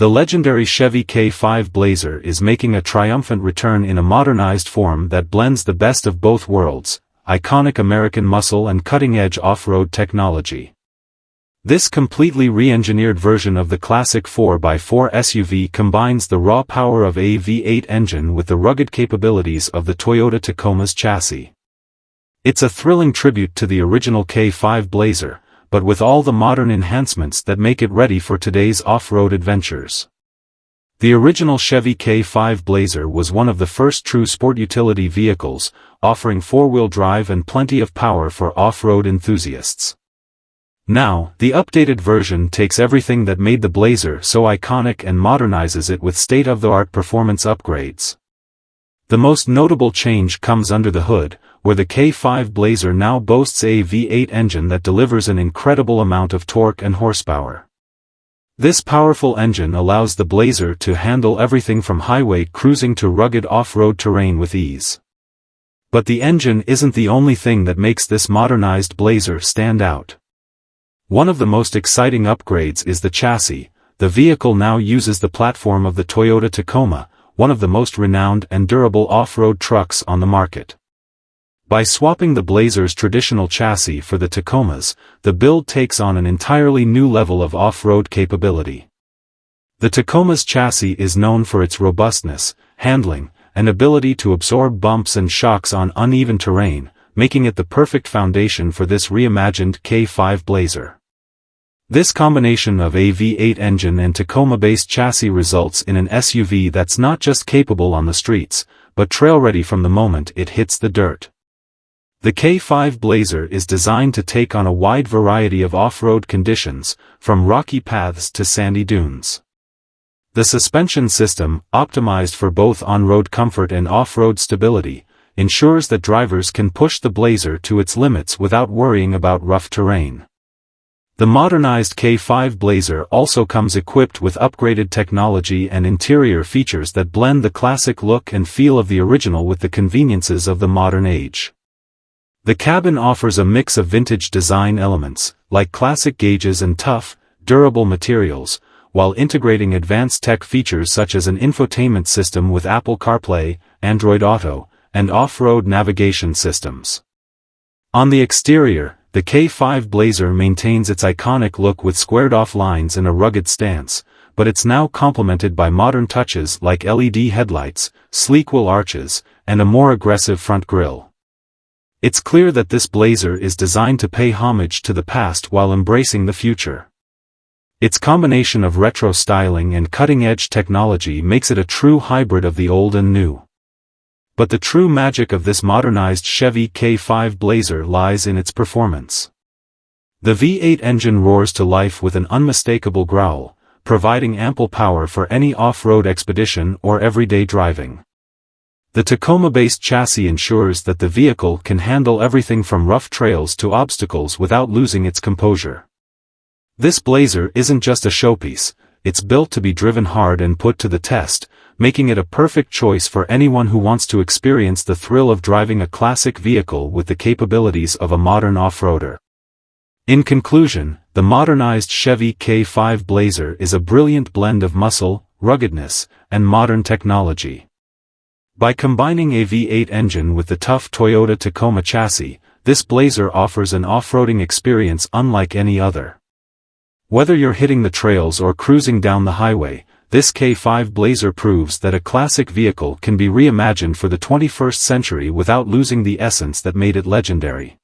The legendary Chevy K5 Blazer is making a triumphant return in a modernized form that blends the best of both worlds, iconic American muscle and cutting-edge off-road technology. This completely re-engineered version of the classic 4x4 SUV combines the raw power of a V8 engine with the rugged capabilities of the Toyota Tacoma's chassis. It's a thrilling tribute to the original K5 Blazer, but with all the modern enhancements that make it ready for today's off-road adventures. The original Chevy K5 Blazer was one of the first true sport utility vehicles, offering four-wheel drive and plenty of power for off-road enthusiasts. Now, the updated version takes everything that made the Blazer so iconic and modernizes it with state-of-the-art performance upgrades. The most notable change comes under the hood, where the K5 Blazer now boasts a V8 engine that delivers an incredible amount of torque and horsepower. This powerful engine allows the Blazer to handle everything from highway cruising to rugged off-road terrain with ease. But the engine isn't the only thing that makes this modernized Blazer stand out. One of the most exciting upgrades is the chassis. The vehicle now uses the platform of the Toyota Tacoma, one of the most renowned and durable off-road trucks on the market. By swapping the Blazer's traditional chassis for the Tacoma's, the build takes on an entirely new level of off-road capability. The Tacoma's chassis is known for its robustness, handling, and ability to absorb bumps and shocks on uneven terrain, making it the perfect foundation for this reimagined K5 Blazer. This combination of a V8 engine and Tacoma-based chassis results in an SUV that's not just capable on the streets, but trail-ready from the moment it hits the dirt. The K5 Blazer is designed to take on a wide variety of off-road conditions, from rocky paths to sandy dunes. The suspension system, optimized for both on-road comfort and off-road stability, ensures that drivers can push the Blazer to its limits without worrying about rough terrain. The modernized K5 Blazer also comes equipped with upgraded technology and interior features that blend the classic look and feel of the original with the conveniences of the modern age. The cabin offers a mix of vintage design elements, like classic gauges and tough, durable materials, while integrating advanced tech features such as an infotainment system with Apple CarPlay, Android Auto, and off-road navigation systems. On the exterior, the K5 Blazer maintains its iconic look with squared-off lines and a rugged stance, but it's now complemented by modern touches like LED headlights, sleek wheel arches, and a more aggressive front grille. It's clear that this Blazer is designed to pay homage to the past while embracing the future. Its combination of retro styling and cutting-edge technology makes it a true hybrid of the old and new. But the true magic of this modernized Chevy K5 Blazer lies in its performance. The V8 engine roars to life with an unmistakable growl, providing ample power for any off-road expedition or everyday driving. The Tacoma-based chassis ensures that the vehicle can handle everything from rough trails to obstacles without losing its composure. This Blazer isn't just a showpiece, it's built to be driven hard and put to the test, making it a perfect choice for anyone who wants to experience the thrill of driving a classic vehicle with the capabilities of a modern off-roader. In conclusion, the modernized Chevy K5 Blazer is a brilliant blend of muscle, ruggedness, and modern technology. By combining a V8 engine with the tough Toyota Tacoma chassis, this Blazer offers an off-roading experience unlike any other. Whether you're hitting the trails or cruising down the highway, this K5 Blazer proves that a classic vehicle can be reimagined for the 21st century without losing the essence that made it legendary.